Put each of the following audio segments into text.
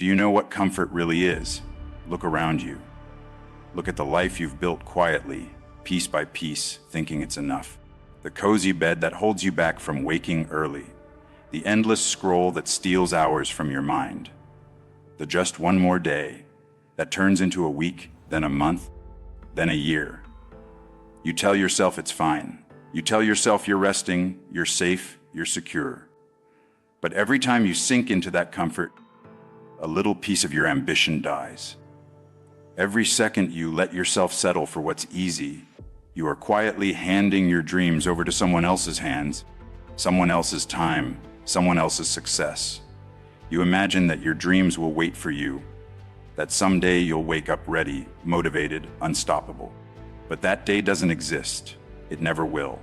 Do you know what comfort really is? Look around you. Look at the life you've built quietly, piece by piece, thinking it's enough. The cozy bed that holds you back from waking early. The endless scroll that steals hours from your mind. The just one more day that turns into a week, then a month, then a year. You tell yourself it's fine. You tell yourself you're resting, you're safe, you're secure. But every time you sink into that comfort, a little piece of your ambition dies. Every second you let yourself settle for what's easy, you are quietly handing your dreams over to someone else's hands, someone else's time, someone else's success. You imagine that your dreams will wait for you, that someday you'll wake up ready, motivated, unstoppable. But that day doesn't exist. It never will.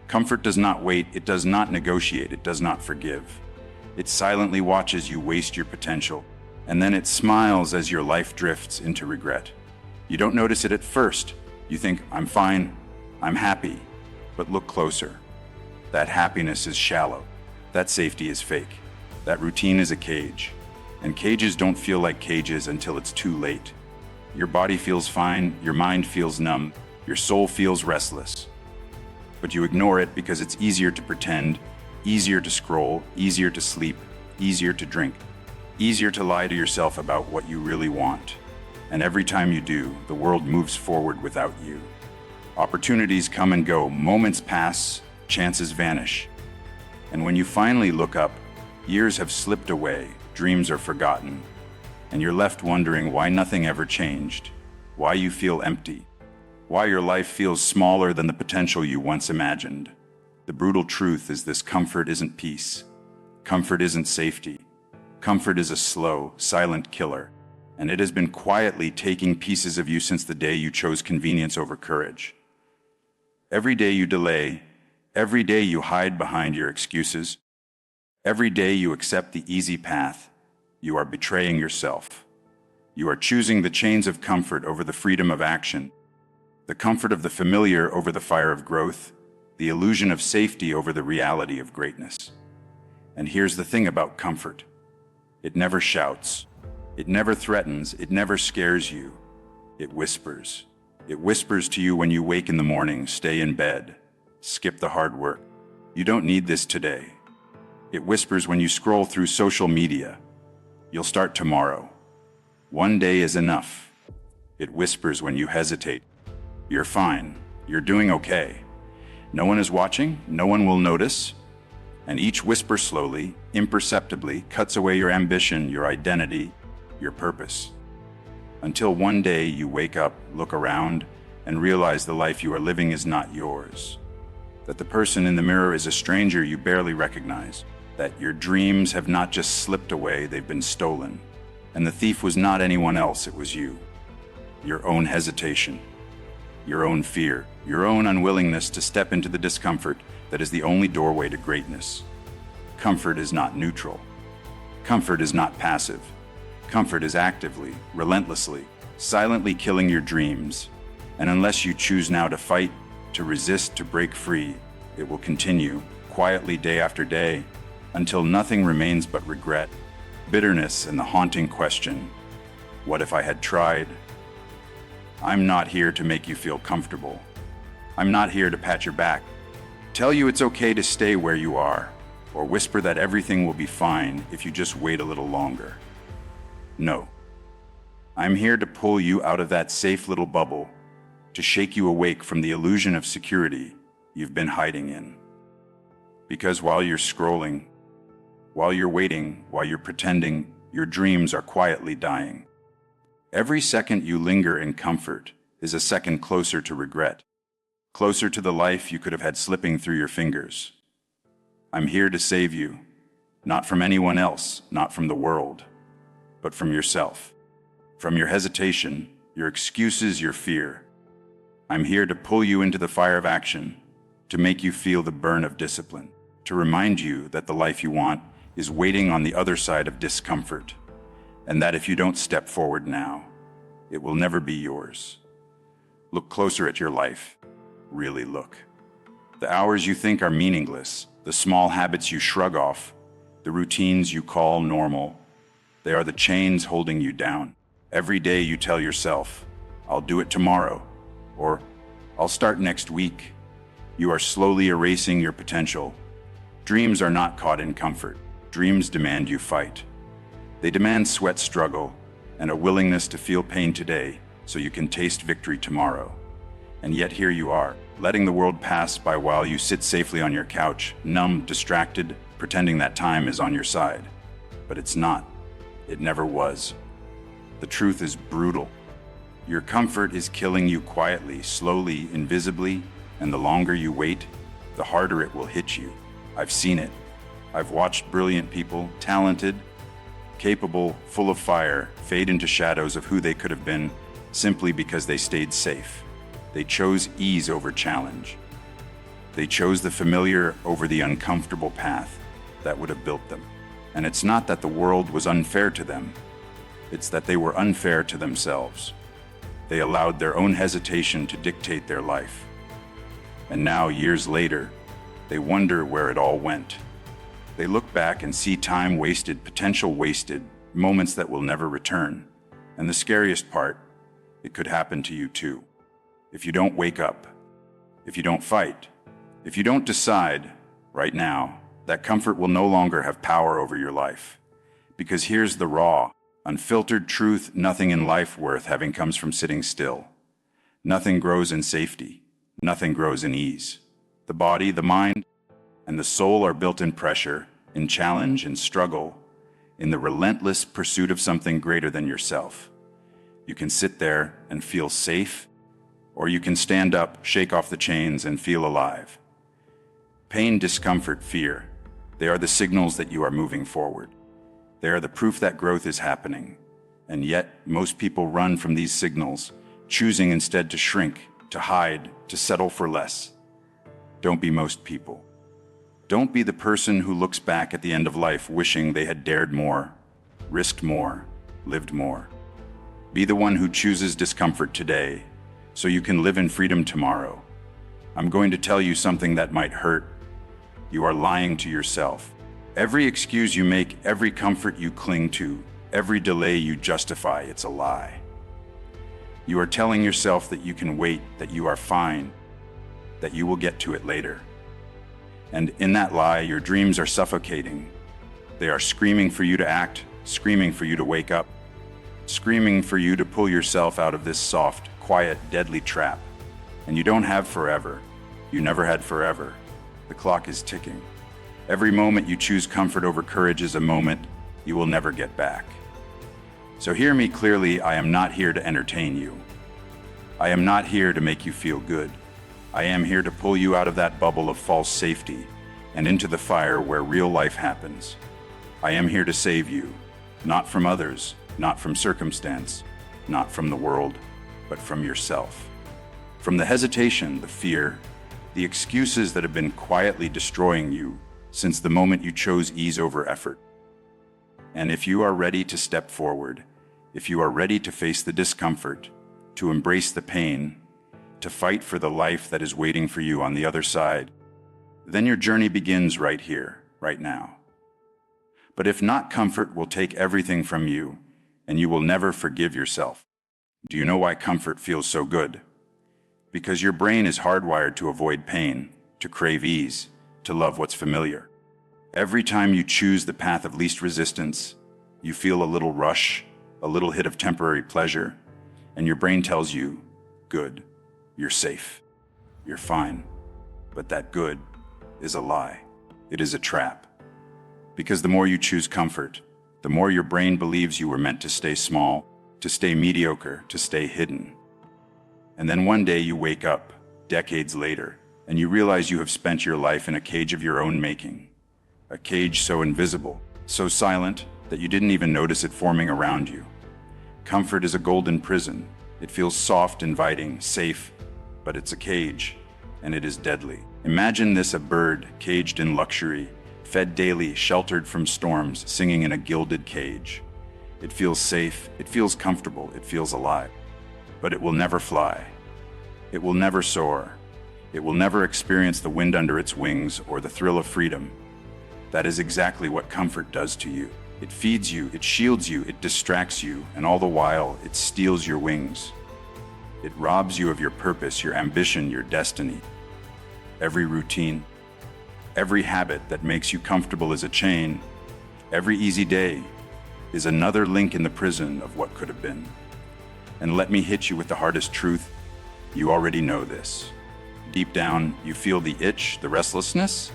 Comfort does not wait, it does not negotiate, it does not forgive. It silently watches you waste your potential, and then it smiles as your life drifts into regret. You don't notice it at first. You think, I'm fine, I'm happy. But look closer. That happiness is shallow. That safety is fake. That routine is a cage. And cages don't feel like cages until it's too late. Your body feels fine, your mind feels numb, your soul feels restless. But you ignore it because it's easier to pretend, easier to scroll, easier to sleep, easier to drink, easier to lie to yourself about what you really want. And every time you do, the world moves forward without you. Opportunities come and go, moments pass, chances vanish. And when you finally look up, years have slipped away, dreams are forgotten, and you're left wondering why nothing ever changed, why you feel empty, why your life feels smaller than the potential you once imagined. The brutal truth is this: comfort isn't peace. Comfort isn't safety. Comfort is a slow, silent killer, and it has been quietly taking pieces of you since the day you chose convenience over courage. Every day you delay, every day you hide behind your excuses, every day you accept the easy path, you are betraying yourself. You are choosing the chains of comfort over the freedom of action, the comfort of the familiar over the fire of growth, the illusion of safety over the reality of greatness. And here's the thing about comfort. It never shouts. It never threatens. It never scares you. It whispers. It whispers to you when you wake in the morning, stay in bed, skip the hard work. You don't need this today. It whispers when you scroll through social media. You'll start tomorrow. One day is enough. It whispers when you hesitate. You're fine. You're doing okay. No one is watching, no one will notice, and each whisper slowly, imperceptibly, cuts away your ambition, your identity, your purpose. Until one day you wake up, look around, and realize the life you are living is not yours. That the person in the mirror is a stranger you barely recognize. That your dreams have not just slipped away, they've been stolen. And the thief was not anyone else, it was you. Your own hesitation. Your own fear, your own unwillingness to step into the discomfort that is the only doorway to greatness. Comfort is not neutral. Comfort is not passive. Comfort is actively, relentlessly, silently killing your dreams. And unless you choose now to fight, to resist, to break free, it will continue, quietly day after day, until nothing remains but regret, bitterness, and the haunting question, what if I had tried? I'm not here to make you feel comfortable. I'm not here to pat your back, tell you it's okay to stay where you are, or whisper that everything will be fine if you just wait a little longer. No. I'm here to pull you out of that safe little bubble, to shake you awake from the illusion of security you've been hiding in. Because while you're scrolling, while you're waiting, while you're pretending, your dreams are quietly dying. Every second you linger in comfort is a second closer to regret, closer to the life you could have had slipping through your fingers. I'm here to save you, not from anyone else, not from the world, but from yourself, from your hesitation, your excuses, your fear. I'm here to pull you into the fire of action, to make you feel the burn of discipline, to remind you that the life you want is waiting on the other side of discomfort, and that if you don't step forward now, it will never be yours. Look closer at your life. Really look. The hours you think are meaningless, the small habits you shrug off, the routines you call normal, They are the chains holding you down. Every day you tell yourself, "I'll do it tomorrow," or "I'll start next week." You are slowly erasing your potential. Dreams are not caught in comfort. Dreams demand you fight. They demand sweat, struggle, and a willingness to feel pain today so you can taste victory tomorrow. And yet here you are, letting the world pass by while you sit safely on your couch, numb, distracted, pretending that time is on your side. But it's not. It never was. The truth is brutal. Your comfort is killing you quietly, slowly, invisibly, and the longer you wait, the harder it will hit you. I've seen it. I've watched brilliant people, talented, capable, full of fire, fade into shadows of who they could have been simply because they stayed safe. They chose ease over challenge. They chose the familiar over the uncomfortable path that would have built them. And it's not that the world was unfair to them. It's that they were unfair to themselves. They allowed their own hesitation to dictate their life. And now, years later, they wonder where it all went. They look back and see time wasted, potential wasted, moments that will never return. And the scariest part, it could happen to you too. If you don't wake up, if you don't fight, if you don't decide right now, that comfort will no longer have power over your life. Because here's the raw, unfiltered truth: nothing in life worth having comes from sitting still. Nothing grows in safety. Nothing grows in ease. The body, the mind, and the soul are built in pressure, in challenge, in struggle, in the relentless pursuit of something greater than yourself. You can sit there and feel safe, or you can stand up, shake off the chains, and feel alive. Pain, discomfort, fear, they are the signals that you are moving forward. They are the proof that growth is happening. And yet, most people run from these signals, choosing instead to shrink, to hide, to settle for less. Don't be most people. Don't be the person who looks back at the end of life wishing they had dared more, risked more, lived more. Be the one who chooses discomfort today, so you can live in freedom tomorrow. I'm going to tell you something that might hurt. You are lying to yourself. Every excuse you make, every comfort you cling to, every delay you justify, it's a lie. You are telling yourself that you can wait, that you are fine, that you will get to it later. And in that lie, your dreams are suffocating. They are screaming for you to act, screaming for you to wake up, screaming for you to pull yourself out of this soft, quiet, deadly trap. And you don't have forever. You never had forever. The clock is ticking. Every moment you choose comfort over courage is a moment you will never get back. So hear me clearly, I am not here to entertain you. I am not here to make you feel good. I am here to pull you out of that bubble of false safety and into the fire where real life happens. I am here to save you, not from others, not from circumstance, not from the world, but from yourself. From the hesitation, the fear, the excuses that have been quietly destroying you since the moment you chose ease over effort. And if you are ready to step forward, if you are ready to face the discomfort, to embrace the pain, to fight for the life that is waiting for you on the other side, then your journey begins right here, right now. But if not, comfort will take everything from you, and you will never forgive yourself. Do you know why comfort feels so good? Because your brain is hardwired to avoid pain, to crave ease, to love what's familiar. Every time you choose the path of least resistance, you feel a little rush, a little hit of temporary pleasure, and your brain tells you, good, you're safe, you're fine. But that good is a lie. It is a trap. Because the more you choose comfort, the more your brain believes you were meant to stay small, to stay mediocre, to stay hidden. And then one day you wake up, decades later, and you realize you have spent your life in a cage of your own making. A cage so invisible, so silent, that you didn't even notice it forming around you. Comfort is a golden prison. It feels soft, inviting, safe, but it's a cage, and it is deadly. Imagine this: a bird caged in luxury, fed daily, sheltered from storms, singing in a gilded cage. It feels safe, it feels comfortable, it feels alive. But it will never fly. It will never soar. It will never experience the wind under its wings or the thrill of freedom. That is exactly what comfort does to you. It feeds you, it shields you, it distracts you, and all the while, it steals your wings. It robs you of your purpose, your ambition, your destiny. Every routine, every habit that makes you comfortable is a chain. Every easy day is another link in the prison of what could have been. And let me hit you with the hardest truth. You already know this. Deep down, you feel the itch, the restlessness,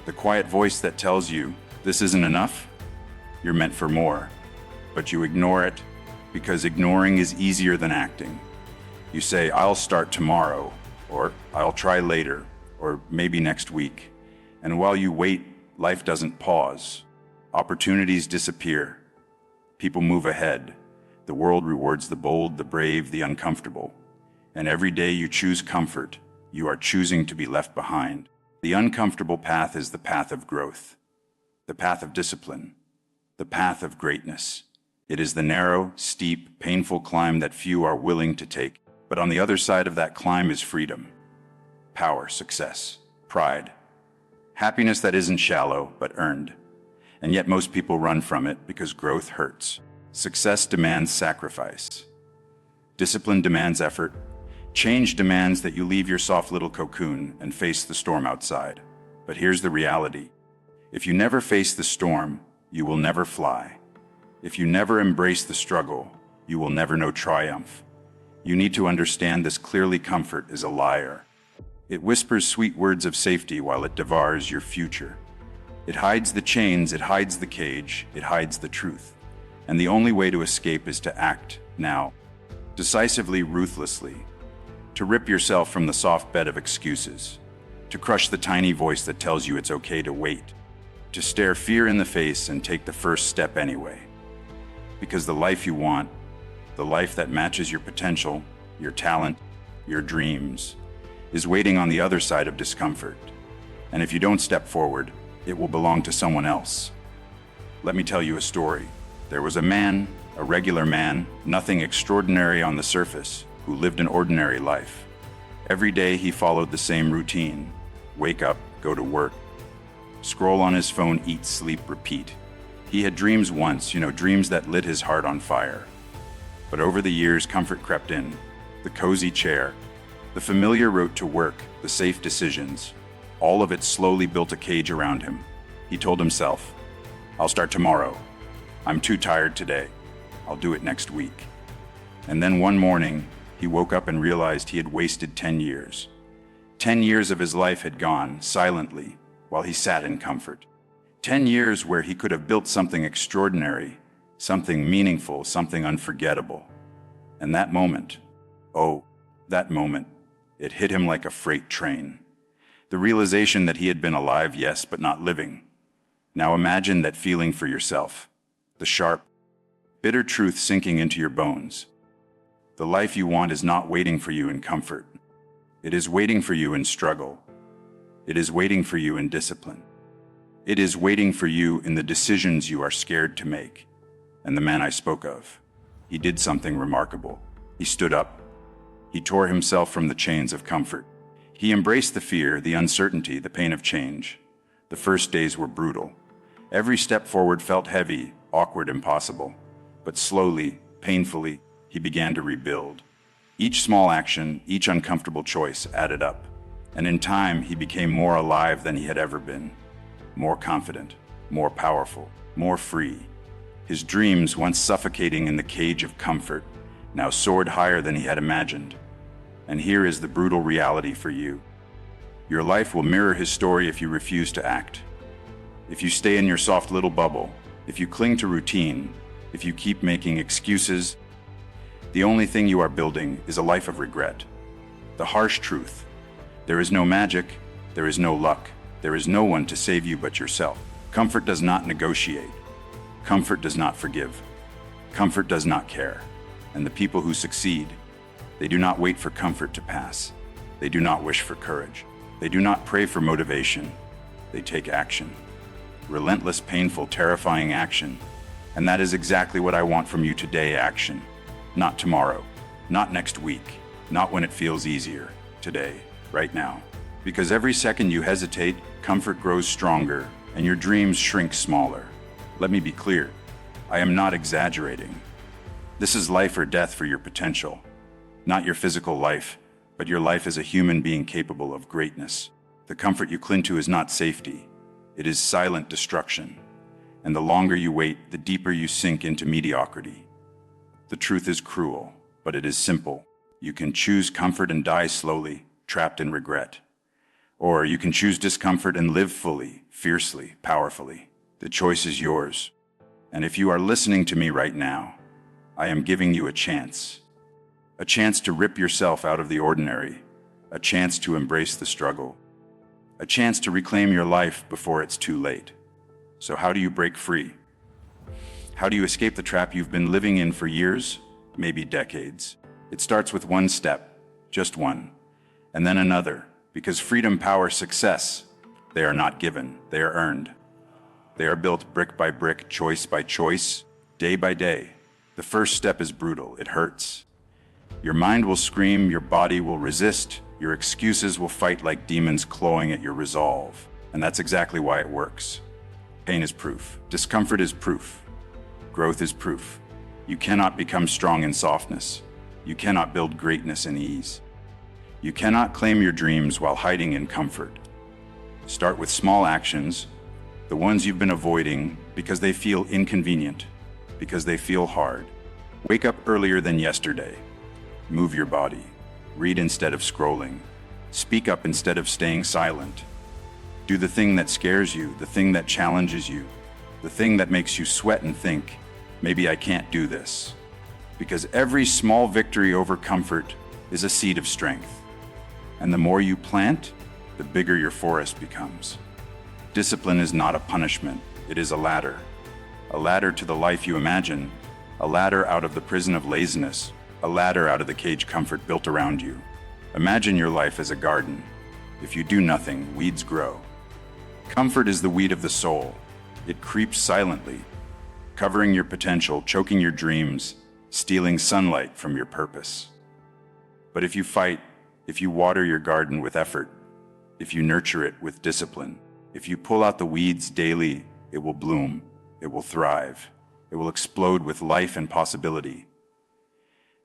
the quiet voice that tells you, this isn't enough. You're meant for more. But you ignore it because ignoring is easier than acting. You say, I'll start tomorrow, or I'll try later, or maybe next week. And while you wait, life doesn't pause. Opportunities disappear. People move ahead. The world rewards the bold, the brave, the uncomfortable. And every day you choose comfort, you are choosing to be left behind. The uncomfortable path is the path of growth, the path of discipline, the path of greatness. It is the narrow, steep, painful climb that few are willing to take. But on the other side of that climb is freedom, power, success, pride, happiness that isn't shallow, but earned. And yet most people run from it because growth hurts. Success demands sacrifice. Discipline demands effort. Change demands that you leave your soft little cocoon and face the storm outside. But here's the reality. If you never face the storm, you will never fly. If you never embrace the struggle, you will never know triumph. You need to understand this clearly. Comfort is a liar. It whispers sweet words of safety while it devours your future. It hides the chains, it hides the cage, it hides the truth. And the only way to escape is to act now, decisively, ruthlessly, to rip yourself from the soft bed of excuses, to crush the tiny voice that tells you it's okay to wait, to stare fear in the face and take the first step anyway. Because the life you want, the life that matches your potential, your talent, your dreams, is waiting on the other side of discomfort. And if you don't step forward, it will belong to someone else. Let me tell you a story. There was a man, a regular man, nothing extraordinary on the surface, who lived an ordinary life. Every day he followed the same routine. Wake up, go to work, scroll on his phone, eat, sleep, repeat. He had dreams once, dreams that lit his heart on fire. But over the years, comfort crept in. The cozy chair, the familiar route to work, the safe decisions, all of it slowly built a cage around him. He told himself, I'll start tomorrow. I'm too tired today. I'll do it next week. And then one morning, he woke up and realized he had wasted 10 years. 10 years of his life had gone silently while he sat in comfort. 10 years where he could have built something extraordinary, something meaningful, something unforgettable. And that moment, it hit him like a freight train. The realization that he had been alive, yes, but not living. Now imagine that feeling for yourself. The sharp, bitter truth sinking into your bones. The life you want is not waiting for you in comfort. It is waiting for you in struggle. It is waiting for you in discipline. It is waiting for you in the decisions you are scared to make. And the man I spoke of, he did something remarkable. He stood up. He tore himself from the chains of comfort. He embraced the fear, the uncertainty, the pain of change. The first days were brutal. Every step forward felt heavy, awkward, impossible. But slowly, painfully, he began to rebuild. Each small action, each uncomfortable choice added up. And in time, he became more alive than he had ever been. More confident, more powerful, more free. His dreams, once suffocating in the cage of comfort, now soared higher than he had imagined. And here is the brutal reality for you. Your life will mirror his story if you refuse to act. If you stay in your soft little bubble, if you cling to routine, if you keep making excuses, the only thing you are building is a life of regret. The harsh truth. There is no magic, there is no luck, there is no one to save you but yourself. Comfort does not negotiate. Comfort does not forgive. Comfort does not care. And the people who succeed, they do not wait for comfort to pass. They do not wish for courage. They do not pray for motivation. They take action. Relentless, painful, terrifying action. And that is exactly what I want from you today, action. Not tomorrow, not next week, not when it feels easier. Today, right now. Because every second you hesitate, comfort grows stronger and your dreams shrink smaller. Let me be clear. I am not exaggerating. This is life or death for your potential. Not your physical life, but your life as a human being capable of greatness. The comfort you cling to is not safety. It is silent destruction. And the longer you wait, the deeper you sink into mediocrity. The truth is cruel, but it is simple. You can choose comfort and die slowly, trapped in regret. Or you can choose discomfort and live fully, fiercely, powerfully. The choice is yours. And if you are listening to me right now, I am giving you a chance. A chance to rip yourself out of the ordinary. A chance to embrace the struggle. A chance to reclaim your life before it's too late. So how do you break free? How do you escape the trap you've been living in for years, maybe decades? It starts with one step, just one, and then another, because freedom, power, success, they are not given, they are earned. They are built brick by brick, choice by choice, day by day. The first step is brutal, it hurts. Your mind will scream, your body will resist, your excuses will fight like demons clawing at your resolve. And that's exactly why it works. Pain is proof, discomfort is proof, growth is proof. You cannot become strong in softness. You cannot build greatness in ease. You cannot claim your dreams while hiding in comfort. Start with small actions, the ones you've been avoiding because they feel inconvenient, because they feel hard. Wake up earlier than yesterday. Move your body. Read instead of scrolling. Speak up instead of staying silent. Do the thing that scares you, the thing that challenges you, the thing that makes you sweat and think, maybe I can't do this. Because every small victory over comfort is a seed of strength. And the more you plant, the bigger your forest becomes. Discipline is not a punishment, it is a ladder. A ladder to the life you imagine, a ladder out of the prison of laziness, a ladder out of the cage comfort built around you. Imagine your life as a garden. If you do nothing, weeds grow. Comfort is the weed of the soul. It creeps silently, covering your potential, choking your dreams, stealing sunlight from your purpose. But if you fight, if you water your garden with effort, if you nurture it with discipline, if you pull out the weeds daily, it will bloom, it will thrive, it will explode with life and possibility.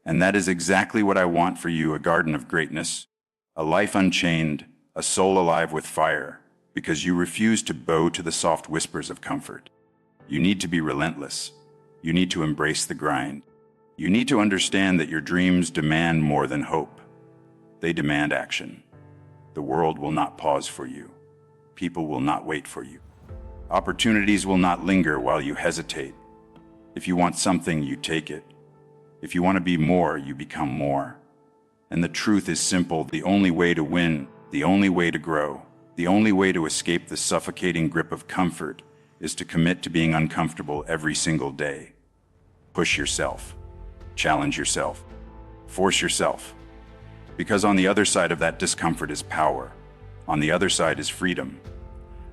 And that is exactly what I want for you, a garden of greatness, a life unchained, a soul alive with fire, because you refuse to bow to the soft whispers of comfort. You need to be relentless. You need to embrace the grind. You need to understand that your dreams demand more than hope. They demand action. The world will not pause for you. People will not wait for you. Opportunities will not linger while you hesitate. If you want something, you take it. If you want to be more, you become more. And the truth is simple. The only way to win, the only way to grow, the only way to escape the suffocating grip of comfort is to commit to being uncomfortable every single day. Push yourself. Challenge yourself. Force yourself. Because on the other side of that discomfort is power. On the other side is freedom.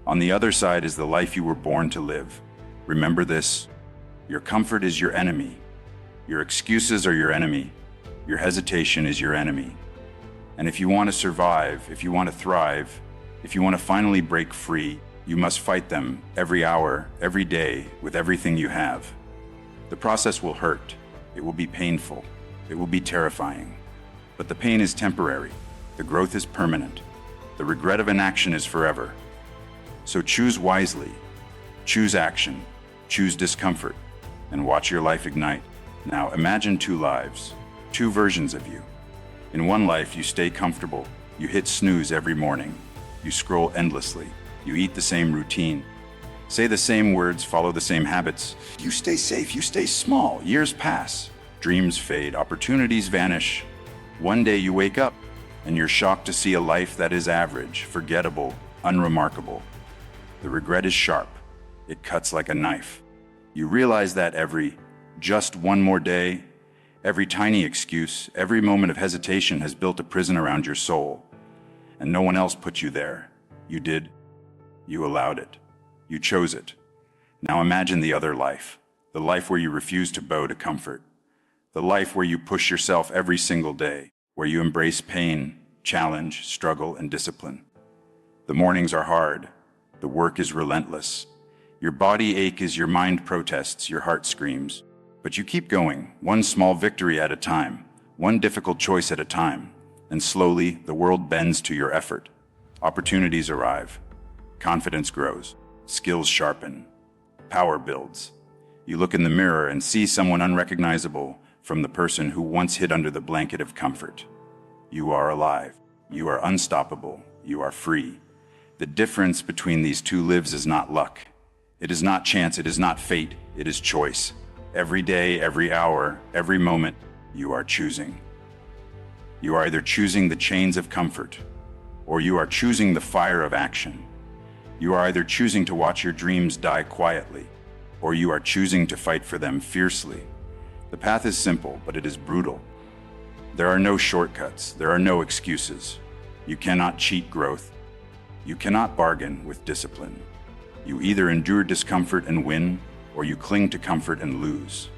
On the other side is the life you were born to live. Remember this. Your comfort is your enemy. Your excuses are your enemy. Your hesitation is your enemy. And if you want to survive, if you want to thrive, if you want to finally break free, you must fight them every hour, every day, with everything you have. The process will hurt. It will be painful. It will be terrifying. But the pain is temporary. The growth is permanent. The regret of inaction is forever. So choose wisely. Choose action. Choose discomfort. And watch your life ignite. Now imagine two lives, two versions of you. In one life, you stay comfortable. You hit snooze every morning. You scroll endlessly. You eat the same routine. Say the same words, follow the same habits. You stay safe, you stay small. Years pass. Dreams fade, opportunities vanish. One day you wake up and you're shocked to see a life that is average, forgettable, unremarkable. The regret is sharp. It cuts like a knife. You realize that every just one more day, every tiny excuse, every moment of hesitation has built a prison around your soul. And no one else put you there. You did. You allowed it. You chose it. Now imagine the other life, the life where you refuse to bow to comfort, the life where you push yourself every single day, where you embrace pain, challenge, struggle, and discipline. The mornings are hard. The work is relentless. Your body aches, your mind protests, your heart screams. But you keep going, one small victory at a time, one difficult choice at a time, and slowly the world bends to your effort. Opportunities arrive, confidence grows, skills sharpen, power builds. You look in the mirror and see someone unrecognizable from the person who once hid under the blanket of comfort. You are alive, you are unstoppable, you are free. The difference between these two lives is not luck. It is not chance, it is not fate, it is choice. Every day, every hour, every moment, you are choosing. You are either choosing the chains of comfort, or you are choosing the fire of action. You are either choosing to watch your dreams die quietly, or you are choosing to fight for them fiercely. The path is simple, but it is brutal. There are no shortcuts, there are no excuses. You cannot cheat growth. You cannot bargain with discipline. You either endure discomfort and win, or you cling to comfort and lose.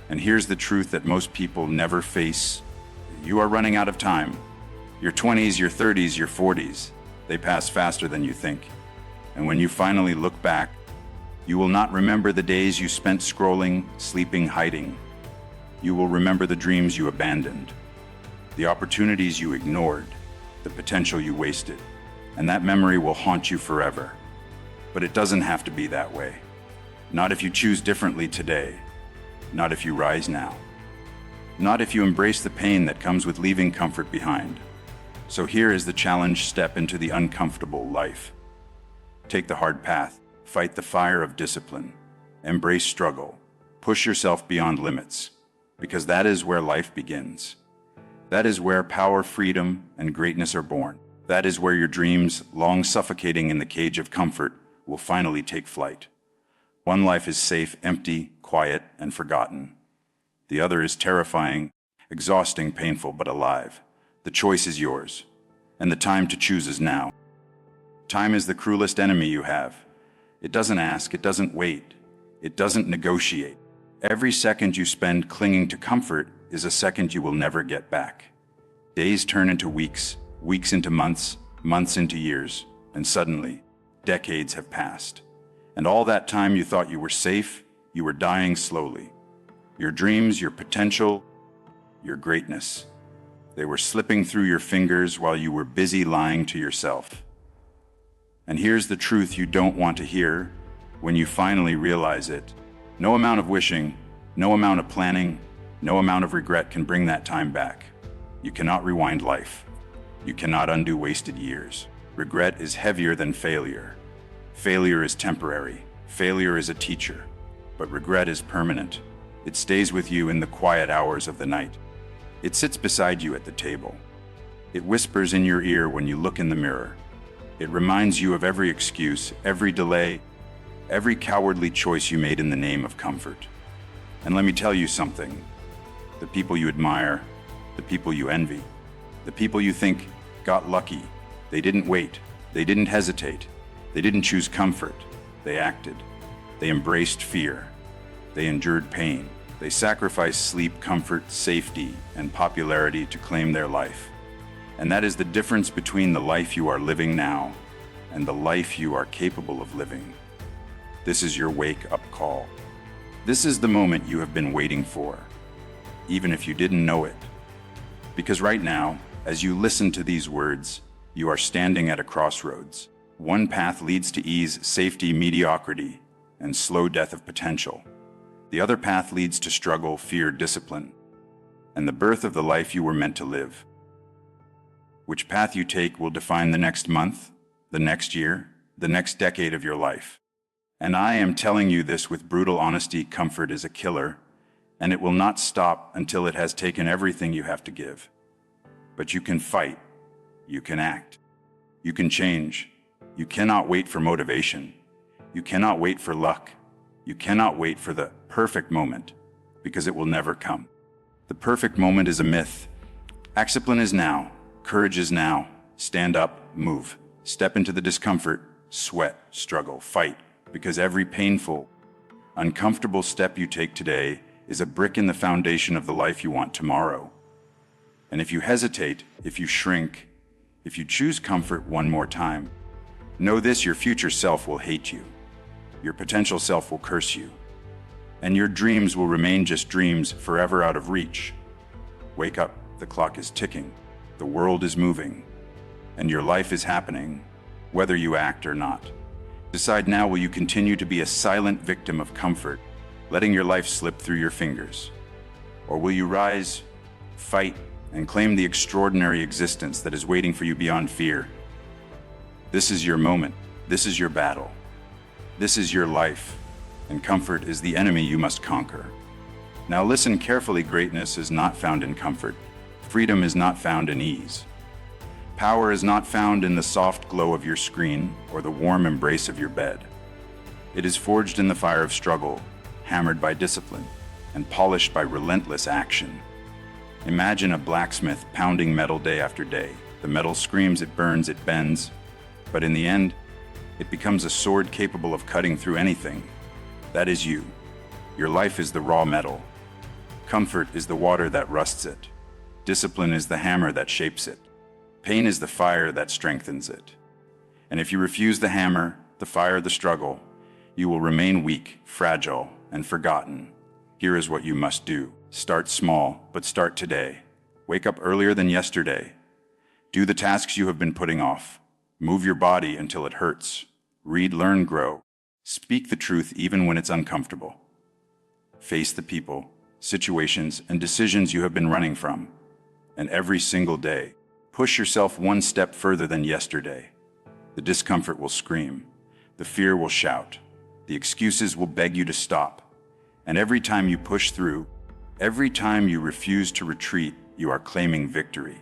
And here's the truth that most people never face. You are running out of time. Your 20s, your 30s, your 40s, they pass faster than you think. And when you finally look back, you will not remember the days you spent scrolling, sleeping, hiding. You will remember the dreams you abandoned, the opportunities you ignored, the potential you wasted. And that memory will haunt you forever. But it doesn't have to be that way. Not if you choose differently today. Not if you rise now. Not if you embrace the pain that comes with leaving comfort behind. So here is the challenge: step into the uncomfortable life. Take the hard path, fight the fire of discipline, embrace struggle, push yourself beyond limits, because that is where life begins. That is where power, freedom, and greatness are born. That is where your dreams, long suffocating in the cage of comfort, will finally take flight. One life is safe, empty, quiet, and forgotten. The other is terrifying, exhausting, painful, but alive. The choice is yours, and the time to choose is now. Time is the cruelest enemy you have. It doesn't ask, it doesn't wait, it doesn't negotiate. Every second you spend clinging to comfort is a second you will never get back. Days turn into weeks, weeks into months, months into years, and suddenly, decades have passed. And all that time you thought you were safe, you were dying slowly. Your dreams, your potential, your greatness, they were slipping through your fingers while you were busy lying to yourself. And here's the truth you don't want to hear when you finally realize it. No amount of wishing, no amount of planning, no amount of regret can bring that time back. You cannot rewind life. You cannot undo wasted years. Regret is heavier than failure. Failure is temporary. Failure is a teacher. But regret is permanent. It stays with you in the quiet hours of the night. It sits beside you at the table. It whispers in your ear when you look in the mirror. It reminds you of every excuse, every delay, every cowardly choice you made in the name of comfort. And let me tell you something. The people you admire, the people you envy, the people you think got lucky, they didn't wait, they didn't hesitate, they didn't choose comfort, they acted. They embraced fear, they endured pain, they sacrificed sleep, comfort, safety, and popularity to claim their life. And that is the difference between the life you are living now and the life you are capable of living. This is your wake-up call. This is the moment you have been waiting for, even if you didn't know it. Because right now, as you listen to these words, you are standing at a crossroads. One path leads to ease, safety, mediocrity, and slow death of potential. The other path leads to struggle, fear, discipline, and the birth of the life you were meant to live. Which path you take will define the next month, the next year, the next decade of your life. And I am telling you this with brutal honesty: comfort is a killer, and it will not stop until it has taken everything you have to give. But you can fight, you can act, you can change. You cannot wait for motivation. You cannot wait for luck. You cannot wait for the perfect moment, because it will never come. The perfect moment is a myth. Discipline is now. Courage is now. Stand up, move, step into the discomfort, sweat, struggle, fight, because every painful, uncomfortable step you take today is a brick in the foundation of the life you want tomorrow. And if you hesitate, if you shrink, if you choose comfort one more time, know this: your future self will hate you. Your potential self will curse you, and your dreams will remain just dreams forever out of reach. Wake up, the clock is ticking, the world is moving, and your life is happening, whether you act or not. Decide now, will you continue to be a silent victim of comfort, letting your life slip through your fingers? Or will you rise, fight, and claim the extraordinary existence that is waiting for you beyond fear? This is your moment. This is your battle. This is your life, and comfort is the enemy you must conquer. Now listen carefully. Greatness is not found in comfort. Freedom is not found in ease. Power is not found in the soft glow of your screen or the warm embrace of your bed. It is forged in the fire of struggle, hammered by discipline, and polished by relentless action. Imagine a blacksmith pounding metal day after day. The metal screams, it burns, it bends, but in the end, it becomes a sword capable of cutting through anything. That is you. Your life is the raw metal. Comfort is the water that rusts it. Discipline is the hammer that shapes it. Pain is the fire that strengthens it. And if you refuse the hammer, the fire, the struggle, you will remain weak, fragile, and forgotten. Here is what you must do. Start small, but start today. Wake up earlier than yesterday. Do the tasks you have been putting off. Move your body until it hurts. Read, learn, grow. Speak the truth even when it's uncomfortable. Face the people, situations, and decisions you have been running from. And every single day, push yourself one step further than yesterday. The discomfort will scream. The fear will shout. The excuses will beg you to stop. And every time you push through, every time you refuse to retreat, you are claiming victory.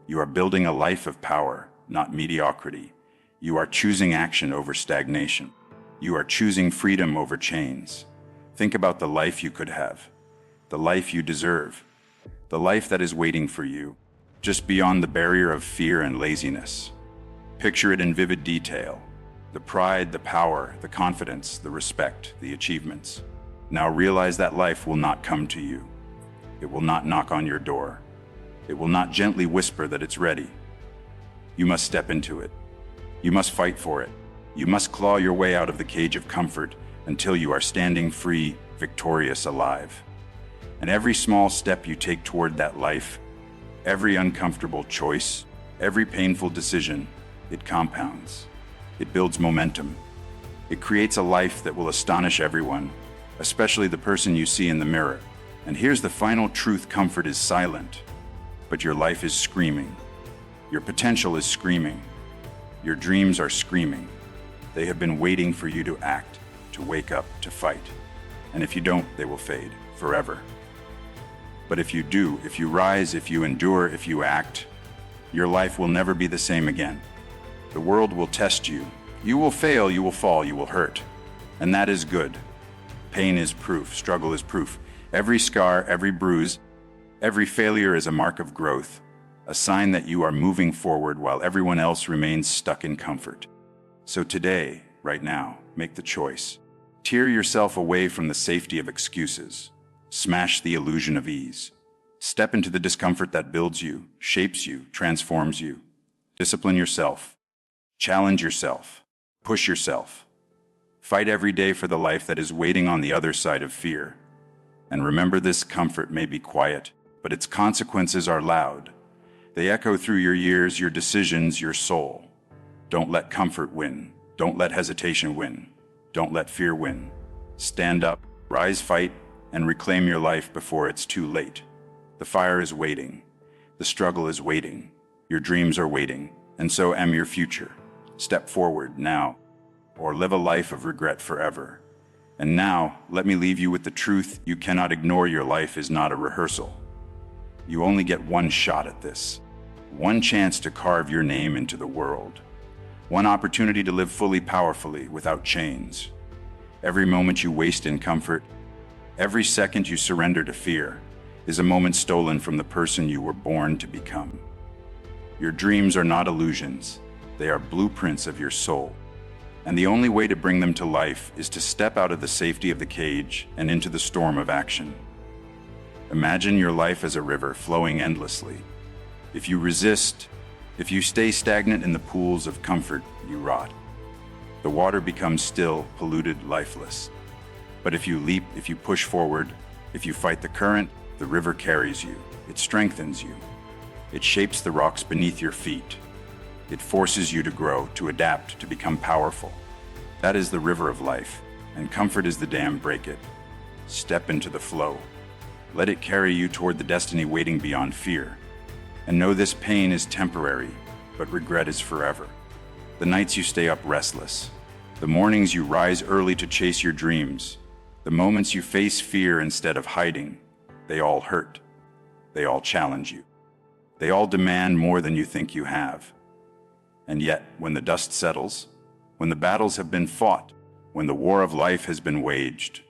You are building a life of power, not mediocrity. You are choosing action over stagnation. You are choosing freedom over chains. Think about the life you could have, the life you deserve, the life that is waiting for you, just beyond the barrier of fear and laziness. Picture it in vivid detail. The pride, the power, the confidence, the respect, the achievements. Now realize that life will not come to you. It will not knock on your door. It will not gently whisper that it's ready. You must step into it. You must fight for it. You must claw your way out of the cage of comfort until you are standing free, victorious, alive. And every small step you take toward that life, every uncomfortable choice, every painful decision, it compounds. It builds momentum. It creates a life that will astonish everyone, especially the person you see in the mirror. And here's the final truth: comfort is silent, but your life is screaming. Your potential is screaming. Your dreams are screaming. They have been waiting for you to act, to wake up, to fight. And if you don't, they will fade forever. But if you do, if you rise, if you endure, if you act, your life will never be the same again. The world will test you. You will fail, you will fall, you will hurt. And that is good. Pain is proof, struggle is proof. Every scar, every bruise, every failure is a mark of growth, a sign that you are moving forward while everyone else remains stuck in comfort. So today, right now, make the choice. Tear yourself away from the safety of excuses. Smash the illusion of ease. Step into the discomfort that builds you, shapes you, transforms you. Discipline yourself. Challenge yourself. Push yourself. Fight every day for the life that is waiting on the other side of fear. And remember, this comfort may be quiet, but its consequences are loud. They echo through your years, your decisions, your soul. Don't let comfort win. Don't let hesitation win. Don't let fear win. Stand up, rise, fight, and reclaim your life before it's too late. The fire is waiting. The struggle is waiting. Your dreams are waiting, and so am your future. Step forward now, or live a life of regret forever. And now, let me leave you with the truth: you cannot ignore. Your life is not a rehearsal. You only get one shot at this. One chance to carve your name into the world. One opportunity to live fully, powerfully, without chains. Every moment you waste in comfort, every second you surrender to fear, is a moment stolen from the person you were born to become. Your dreams are not illusions. They are blueprints of your soul. And the only way to bring them to life is to step out of the safety of the cage and into the storm of action. Imagine your life as a river flowing endlessly. If you resist, if you stay stagnant in the pools of comfort, you rot. The water becomes still, polluted, lifeless. But if you leap, if you push forward, if you fight the current, the river carries you. It strengthens you. It shapes the rocks beneath your feet. It forces you to grow, to adapt, to become powerful. That is the river of life, and comfort is the dam. Break it. Step into the flow. Let it carry you toward the destiny waiting beyond fear. And know this pain is temporary, but regret is forever. The nights you stay up restless, the mornings you rise early to chase your dreams, the moments you face fear instead of hiding, they all hurt. They all challenge you. They all demand more than you think you have. And yet, when the dust settles, when the battles have been fought, when the war of life has been waged,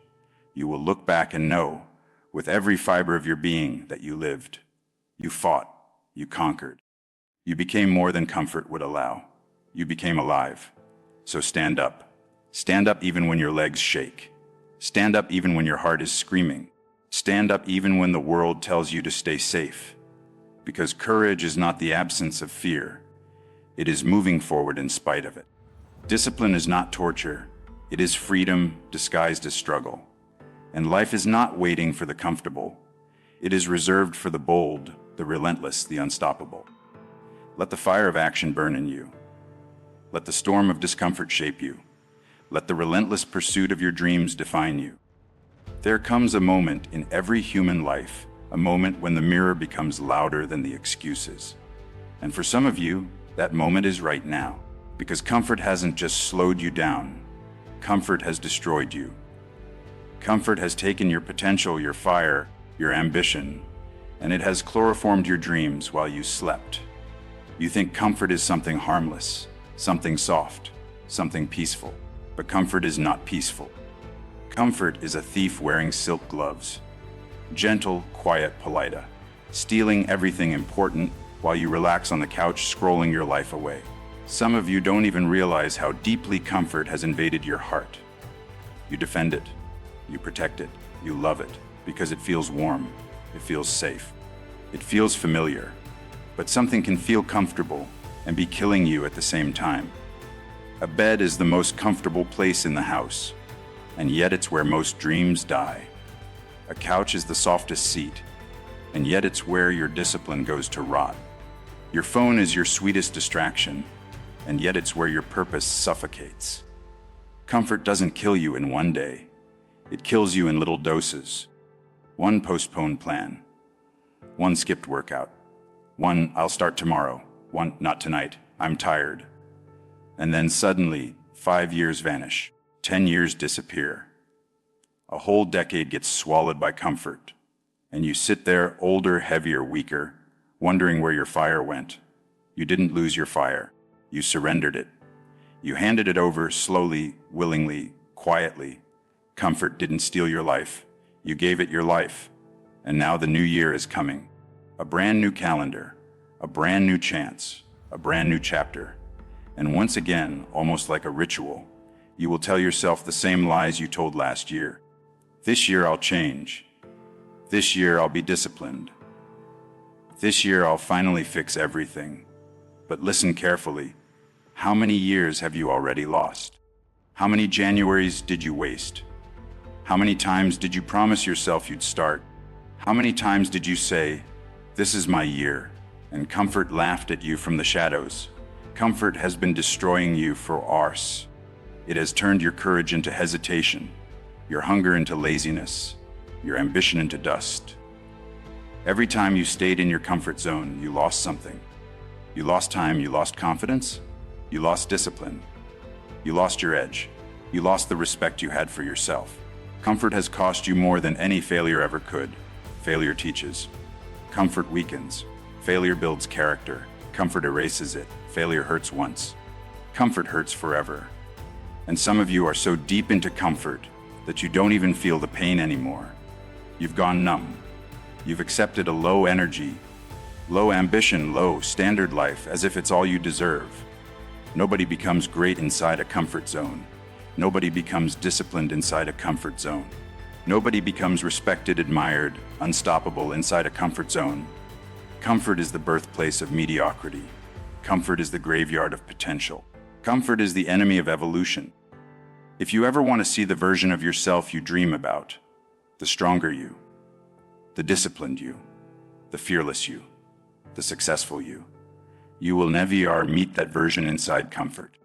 you will look back and know, with every fiber of your being, that you lived. You fought. You conquered. You became more than comfort would allow. You became alive. So stand up. Stand up even when your legs shake. Stand up even when your heart is screaming. Stand up even when the world tells you to stay safe. Because courage is not the absence of fear. It is moving forward in spite of it. Discipline is not torture. It is freedom disguised as struggle. And life is not waiting for the comfortable. It is reserved for the bold, the relentless, the unstoppable. Let the fire of action burn in you. Let the storm of discomfort shape you. Let the relentless pursuit of your dreams define you. There comes a moment in every human life, a moment when the mirror becomes louder than the excuses. And for some of you, that moment is right now, because comfort hasn't just slowed you down. Comfort has destroyed you. Comfort has taken your potential, your fire, your ambition, and it has chloroformed your dreams while you slept. You think comfort is something harmless, something soft, something peaceful. But comfort is not peaceful. Comfort is a thief wearing silk gloves. Gentle, quiet, polite, stealing everything important while you relax on the couch scrolling your life away. Some of you don't even realize how deeply comfort has invaded your heart. You defend it, you protect it, you love it, because it feels warm, it feels safe, it feels familiar. But something can feel comfortable and be killing you at the same time. A bed is the most comfortable place in the house, and yet it's where most dreams die. A couch is the softest seat, and yet it's where your discipline goes to rot. Your phone is your sweetest distraction, and yet it's where your purpose suffocates. Comfort doesn't kill you in one day. It kills you in little doses. One postponed plan. One skipped workout. One, I'll start tomorrow. One, not tonight. I'm tired. And then suddenly, 5 years vanish. 10 years disappear. A whole decade gets swallowed by comfort. And you sit there, older, heavier, weaker, wondering where your fire went. You didn't lose your fire. You surrendered it. You handed it over slowly, willingly, quietly. Comfort didn't steal your life. You gave it your life. And now the new year is coming. A brand new calendar, a brand new chance, a brand new chapter. And once again, almost like a ritual, you will tell yourself the same lies you told last year. This year I'll change. This year I'll be disciplined. This year I'll finally fix everything. But listen carefully. How many years have you already lost? How many Januaries did you waste? How many times did you promise yourself you'd start? How many times did you say, "This is my year," and comfort laughed at you from the shadows? Comfort has been destroying you for hours. It has turned your courage into hesitation, your hunger into laziness, your ambition into dust. Every time you stayed in your comfort zone, you lost something. You lost time, you lost confidence, you lost discipline, you lost your edge, you lost the respect you had for yourself. Comfort has cost you more than any failure ever could. Failure teaches. Comfort weakens. Failure builds character. Comfort erases it. Failure hurts once. Comfort hurts forever. And some of you are so deep into comfort that you don't even feel the pain anymore. You've gone numb. You've accepted a low energy, low ambition, low standard life as if it's all you deserve. Nobody becomes great inside a comfort zone. Nobody becomes disciplined inside a comfort zone. Nobody becomes respected, admired, unstoppable inside a comfort zone. Comfort is the birthplace of mediocrity. Comfort is the graveyard of potential. Comfort is the enemy of evolution. If you ever want to see the version of yourself you dream about, the stronger you, the disciplined you, the fearless you, the successful you, you will never meet that version inside comfort.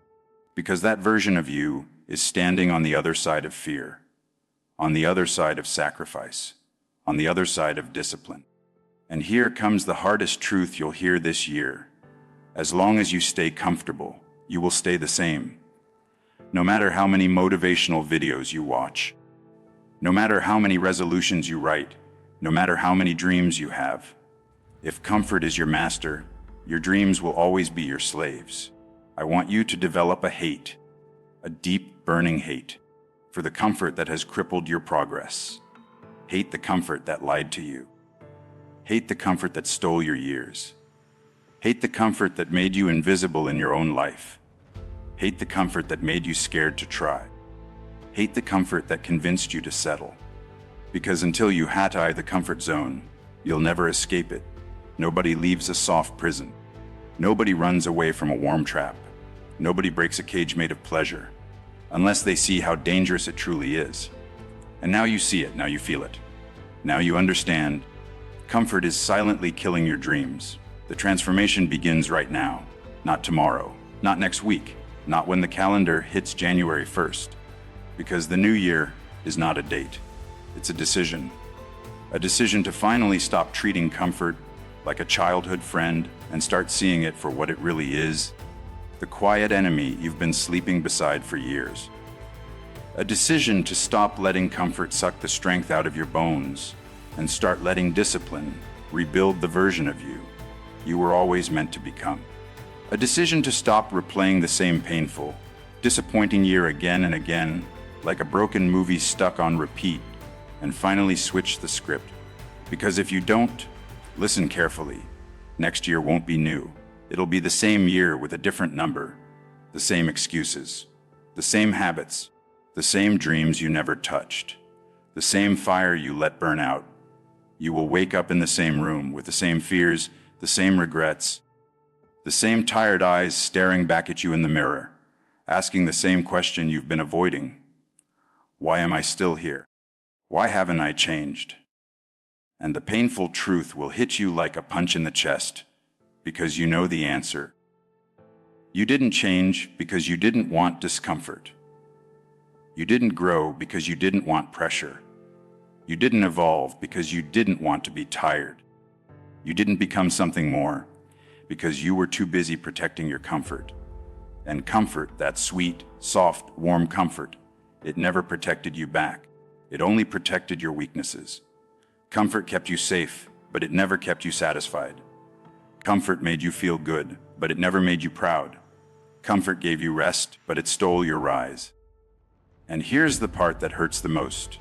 Because that version of you is standing on the other side of fear, on the other side of sacrifice, on the other side of discipline. And here comes the hardest truth you'll hear this year. As long as you stay comfortable, you will stay the same. No matter how many motivational videos you watch, no matter how many resolutions you write, no matter how many dreams you have, if comfort is your master, your dreams will always be your slaves. I want you to develop a hate, a deep, burning hate, for the comfort that has crippled your progress. Hate the comfort that lied to you. Hate the comfort that stole your years. Hate the comfort that made you invisible in your own life. Hate the comfort that made you scared to try. Hate the comfort that convinced you to settle. Because until you hat-eye the comfort zone, you'll never escape it. Nobody leaves a soft prison. Nobody runs away from a warm trap. Nobody breaks a cage made of pleasure, unless they see how dangerous it truly is. And now you see it, now you feel it. Now you understand. Comfort is silently killing your dreams. The transformation begins right now, not tomorrow, not next week, not when the calendar hits January 1st. Because the new year is not a date. It's a decision. A decision to finally stop treating comfort like a childhood friend and start seeing it for what it really is, the quiet enemy you've been sleeping beside for years. A decision to stop letting comfort suck the strength out of your bones and start letting discipline rebuild the version of you were always meant to become. A decision to stop replaying the same painful, disappointing year again and again, like a broken movie stuck on repeat, and finally switch the script. Because if you don't, listen carefully, next year won't be new. It'll be the same year with a different number, the same excuses, the same habits, the same dreams you never touched, the same fire you let burn out. You will wake up in the same room with the same fears, the same regrets, the same tired eyes staring back at you in the mirror, asking the same question you've been avoiding. Why am I still here? Why haven't I changed? And the painful truth will hit you like a punch in the chest, because you know the answer. You didn't change because you didn't want discomfort. You didn't grow because you didn't want pressure. You didn't evolve because you didn't want to be tired. You didn't become something more because you were too busy protecting your comfort. And comfort, that sweet, soft, warm comfort, it never protected you back. It only protected your weaknesses. Comfort kept you safe, but it never kept you satisfied. Comfort made you feel good, but it never made you proud. Comfort gave you rest, but it stole your rise. And here's the part that hurts the most.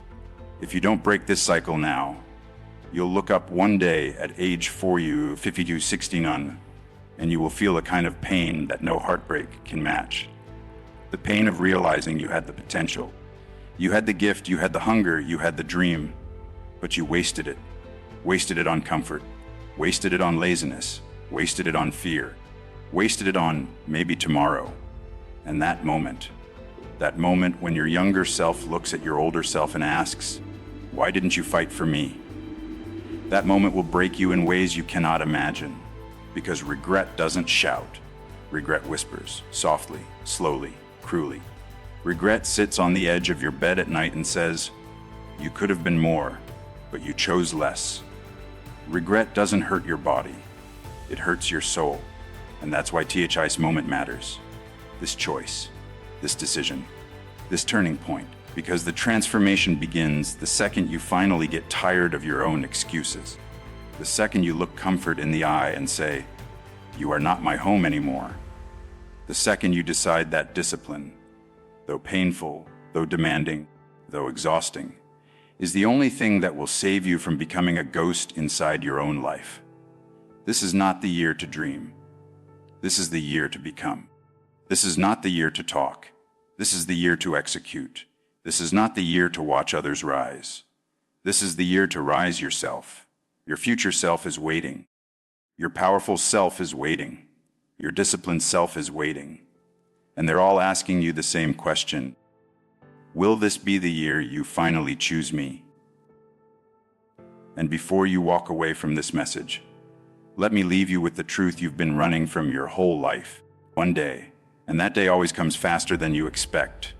If you don't break this cycle now, you'll look up one day at age 52, 69, and you will feel a kind of pain that no heartbreak can match. The pain of realizing you had the potential. You had the gift, you had the hunger, you had the dream, but you wasted it. Wasted it on comfort, wasted it on laziness, wasted it on fear, wasted it on maybe tomorrow. And that moment when your younger self looks at your older self and asks, why didn't you fight for me? That moment will break you in ways you cannot imagine, because regret doesn't shout. Regret whispers, softly, slowly, cruelly. Regret sits on the edge of your bed at night and says, you could have been more, but you chose less. Regret doesn't hurt your body, it hurts your soul. And that's why THI's moment matters. This choice, this decision, this turning point. Because the transformation begins the second you finally get tired of your own excuses. The second you look comfort in the eye and say, you are not my home anymore. The second you decide that discipline, though painful, though demanding, though exhausting, is the only thing that will save you from becoming a ghost inside your own life. This is not the year to dream. This is the year to become. This is not the year to talk. This is the year to execute. This is not the year to watch others rise. This is the year to rise yourself. Your future self is waiting. Your powerful self is waiting. Your disciplined self is waiting. And they're all asking you the same question. Will this be the year you finally choose me? And before you walk away from this message, let me leave you with the truth you've been running from your whole life. One day, and that day always comes faster than you expect,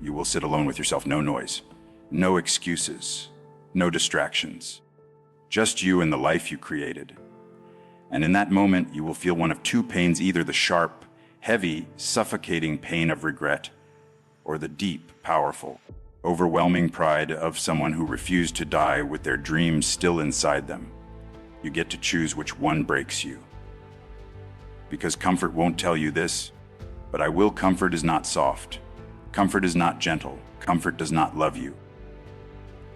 you will sit alone with yourself, no noise, no excuses, no distractions, just you and the life you created. And in that moment, you will feel one of two pains, either the sharp, heavy, suffocating pain of regret, or the deep, powerful, overwhelming pride of someone who refused to die with their dreams still inside them. You get to choose which one breaks you. Because comfort won't tell you this, but I will. Comfort is not soft. Comfort is not gentle. Comfort does not love you.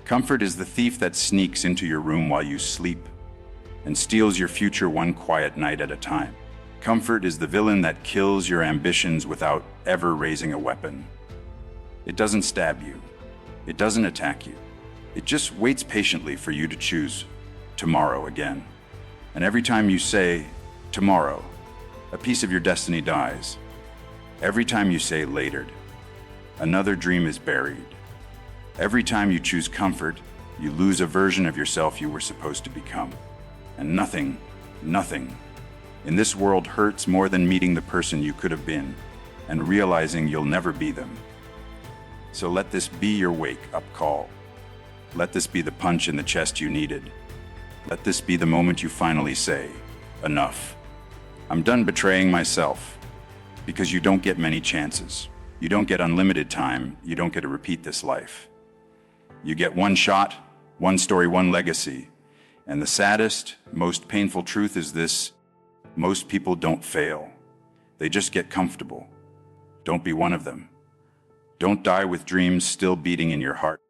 Comfort is the thief that sneaks into your room while you sleep and steals your future one quiet night at a time. Comfort is the villain that kills your ambitions without ever raising a weapon. It doesn't stab you. It doesn't attack you. It just waits patiently for you to choose tomorrow again. And every time you say tomorrow, a piece of your destiny dies. Every time you say later, another dream is buried. Every time you choose comfort, you lose a version of yourself you were supposed to become. And nothing in this world hurts more than meeting the person you could have been and realizing you'll never be them. So let this be your wake-up call. Let this be the punch in the chest you needed. Let this be the moment you finally say, enough. I'm done betraying myself. Because you don't get many chances. You don't get unlimited time. You don't get to repeat this life. You get one shot, one story, one legacy. And the saddest, most painful truth is this: most people don't fail. They just get comfortable. Don't be one of them. Don't die with dreams still beating in your heart.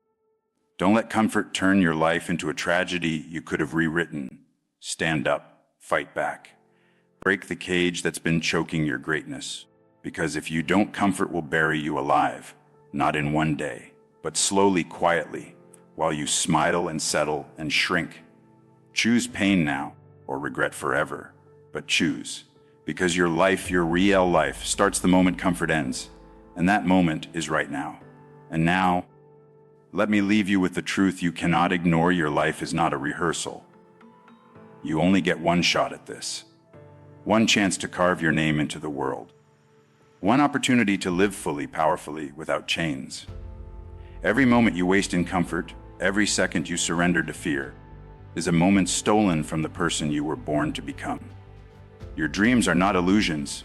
Don't let comfort turn your life into a tragedy you could have rewritten. Stand up, fight back. Break the cage that's been choking your greatness. Because if you don't, comfort will bury you alive, not in one day, but slowly, quietly, while you smile and settle and shrink. Choose pain now, or regret forever, but choose. Because your life, your real life, starts the moment comfort ends. And that moment is right now. And now, let me leave you with the truth you cannot ignore. Your life is not a rehearsal. You only get one shot at this. One chance to carve your name into the world. One opportunity to live fully, powerfully, without chains. Every moment you waste in comfort, every second you surrender to fear, is a moment stolen from the person you were born to become. Your dreams are not illusions.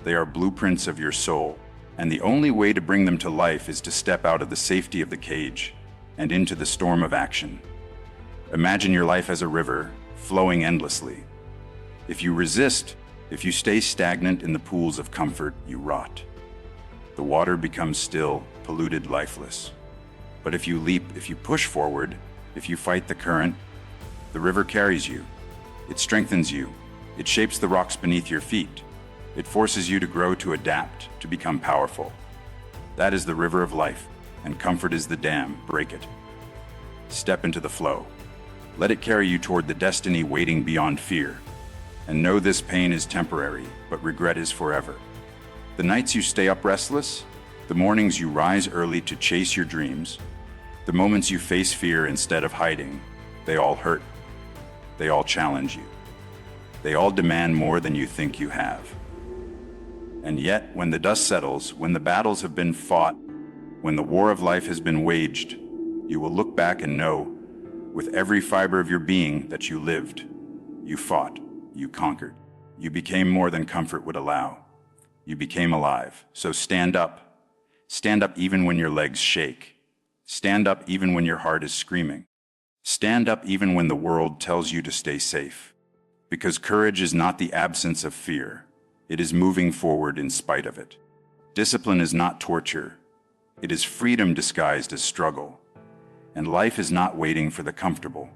They are blueprints of your soul. And the only way to bring them to life is to step out of the safety of the cage and into the storm of action. Imagine your life as a river, flowing endlessly. If you resist, if you stay stagnant in the pools of comfort, you rot. The water becomes still, polluted, lifeless. But if you leap, if you push forward, if you fight the current, the river carries you. It strengthens you. It shapes the rocks beneath your feet. It forces you to grow, to adapt, to become powerful. That is the river of life, and comfort is the dam. Break it. Step into the flow. Let it carry you toward the destiny waiting beyond fear. And know this pain is temporary, but regret is forever. The nights you stay up restless, the mornings you rise early to chase your dreams, the moments you face fear instead of hiding, they all hurt. They all challenge you. They all demand more than you think you have. And yet, when the dust settles, when the battles have been fought, when the war of life has been waged, you will look back and know, with every fiber of your being, that you lived. You fought. You conquered. You became more than comfort would allow. You became alive. So stand up. Stand up even when your legs shake. Stand up even when your heart is screaming. Stand up even when the world tells you to stay safe. Because courage is not the absence of fear. It is moving forward in spite of it. Discipline is not torture. It is freedom disguised as struggle. And life is not waiting for the comfortable.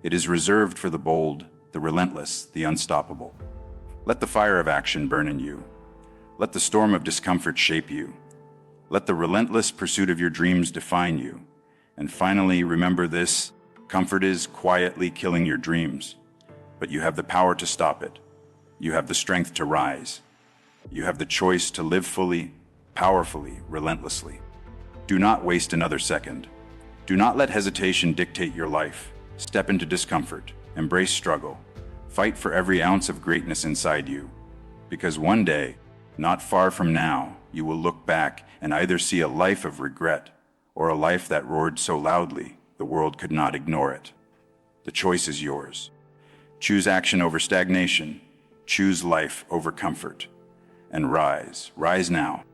It is reserved for the bold, the relentless, the unstoppable. Let the fire of action burn in you. Let the storm of discomfort shape you. Let the relentless pursuit of your dreams define you. And finally, remember this: comfort is quietly killing your dreams, but you have the power to stop it. You have the strength to rise. You have the choice to live fully, powerfully, relentlessly. Do not waste another second. Do not let hesitation dictate your life. Step into discomfort, embrace struggle, fight for every ounce of greatness inside you. Because one day, not far from now, you will look back and either see a life of regret or a life that roared so loudly the world could not ignore it. The choice is yours. Choose action over stagnation. Choose life over comfort. And rise now.